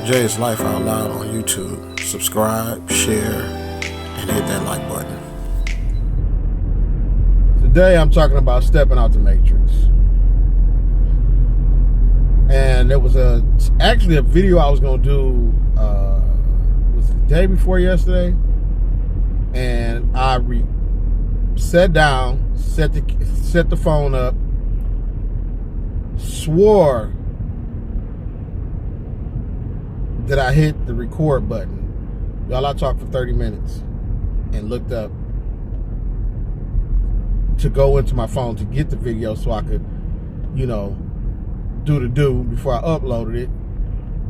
Jay's Life Out Loud on YouTube. Subscribe, share, and hit that like button. Today I'm talking about stepping out the matrix. And there was actually a video I was going to do, was it the day before yesterday? And I sat down, set the phone up, swore that I hit the record button. Y'all, I talked for 30 minutes and looked up to go into my phone to get the video so I could, do the do before I uploaded it.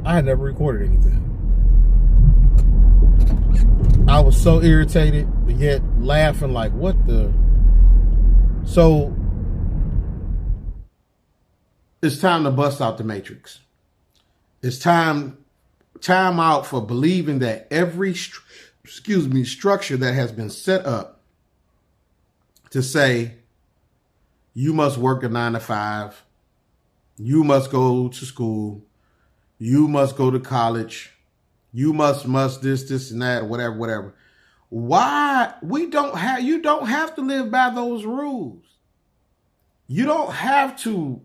I had never recorded anything. I was so irritated, but yet laughing like, what the? So, it's time to bust out the matrix. It's time out for believing that every, structure that has been set up to say, you must work a 9 to 5, you must go to school, you must go to college, you must this and that, whatever. Why you don't have to live by those rules. You don't have to,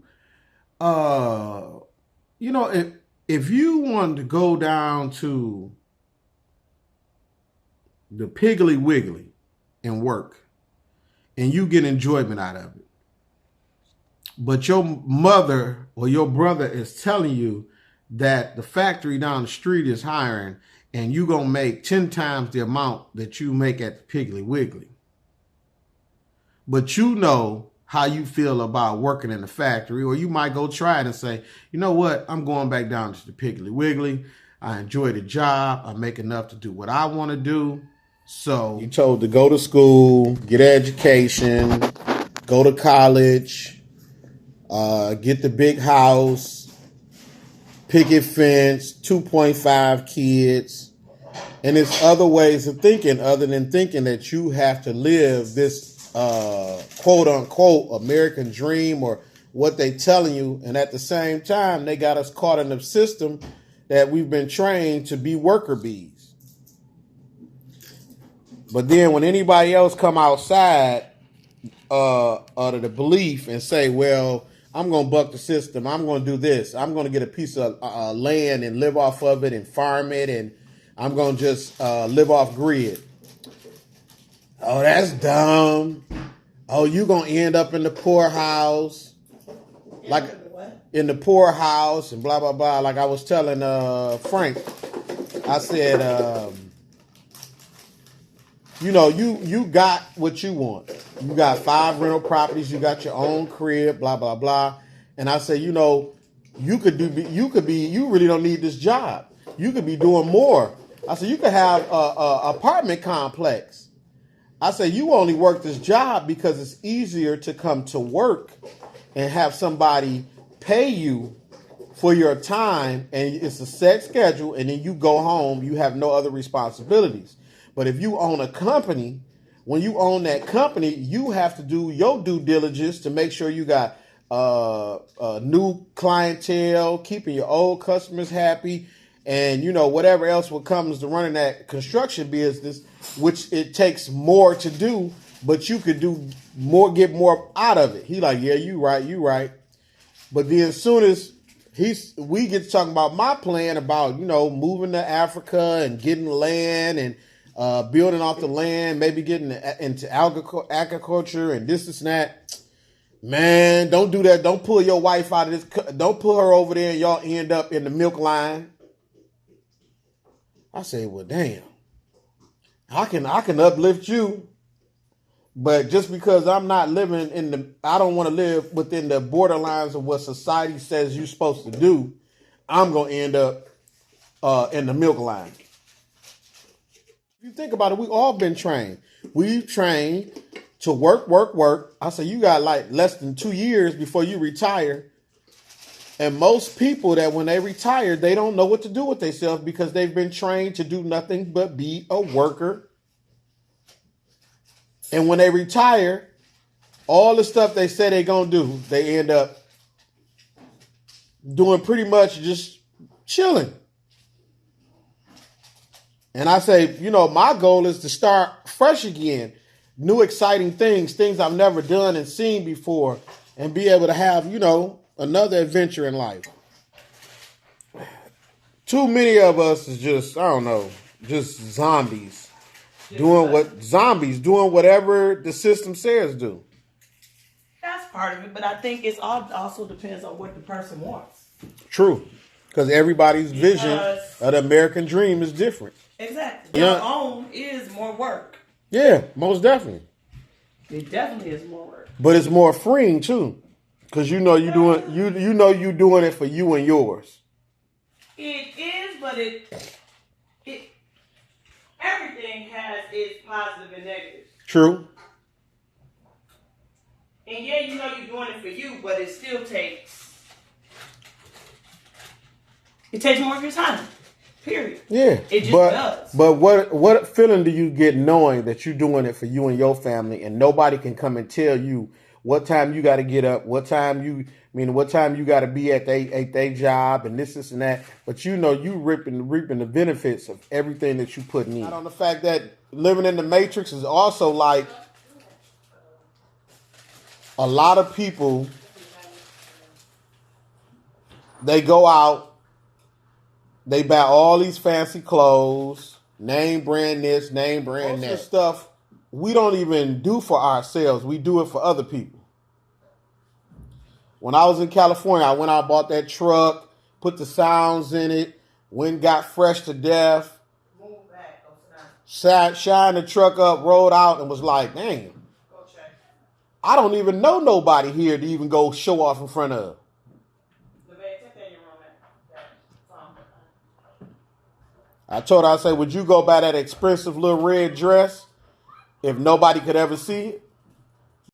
if you wanted to go down to the Piggly Wiggly and work, and you get enjoyment out of it, but your mother or your brother is telling you that the factory down the street is hiring and you're going to make 10 times the amount that you make at the Piggly Wiggly. But you know how you feel about working in the factory, or you might go try it and say, you know what, I'm going back down to the Piggly Wiggly. I enjoy the job. I make enough to do what I want to do. So you told to go to school, get an education, go to college, get the big house, picket fence, 2.5 kids. And there's other ways of thinking other than thinking that you have to live this quote unquote American dream or what they telling you. And at the same time, they got us caught in a system that we've been trained to be worker bees. But then when anybody else come outside out of the belief and say, well, I'm going to buck the system, I'm going to do this, I'm going to get a piece of land and live off of it and farm it, and I'm going to just live off grid. Oh, that's dumb. Oh, you're going to end up in the poorhouse. Like in the poorhouse and blah, blah, blah. Like I was telling Frank, I said, you got what you want. You got 5 rental properties. You got your own crib, blah, blah, blah. And I said, you really don't need this job. You could be doing more. I said, you could have a apartment complex. I say, you only work this job because it's easier to come to work and have somebody pay you for your time, and it's a set schedule, and then you go home, you have no other responsibilities. But if you own a company, when you own that company, you have to do your due diligence to make sure you got new clientele, keeping your old customers happy, and whatever else what comes to running that construction business, which it takes more to do, but you could do more, get more out of it. He like, yeah, you right. But then as soon as we get to talking about my plan about, moving to Africa and getting land and building off the land, maybe getting into agriculture and this and that. Man, don't do that. Don't pull your wife out of this. Don't pull her over there and y'all end up in the milk line. I say, well, damn, I can uplift you, but just because I'm not living I don't want to live within the borderlines of what society says you're supposed to do, I'm going to end up in the milk line. If you think about it, we all been trained. We've trained to work. I say, you got like less than 2 years before you retire. And most people that when they retire, they don't know what to do with themselves because they've been trained to do nothing but be a worker. And when they retire, all the stuff they say they're going to do, they end up doing pretty much just chilling. And I say, my goal is to start fresh again, new exciting things I've never done and seen before, and be able to have, another adventure in life. Too many of us is just, I don't know, just zombies. Doing whatever the system says do. That's part of it, but I think it's also depends on what the person wants. True. Because everybody's vision of the American dream is different. Exactly. Your own is more work. Yeah, most definitely. It definitely is more work. But it's more freeing too. Because you doing it for you and yours. It is, but it everything has its positive and negatives. True. And yeah, you're doing it for you, but it still takes more of your time. Period. Yeah. It just does. But what feeling do you get knowing that you're doing it for you and your family, and nobody can come and tell you what time you got to get up, what time you got to be at their job, and this and that. But you reaping the benefits of everything that you putting in. Not on the fact that living in the Matrix is also like a lot of people. They go out. They buy all these fancy clothes, name brand this, name brand that. Stuff we don't even do for ourselves. We do it for other people. When I was in California, I went out, bought that truck, put the sounds in it, went got fresh to death, shined the truck up, rolled out, and was like, dang, I don't even know nobody here to even go show off in front of. I told her, I said, would you go buy that expensive little red dress if nobody could ever see it?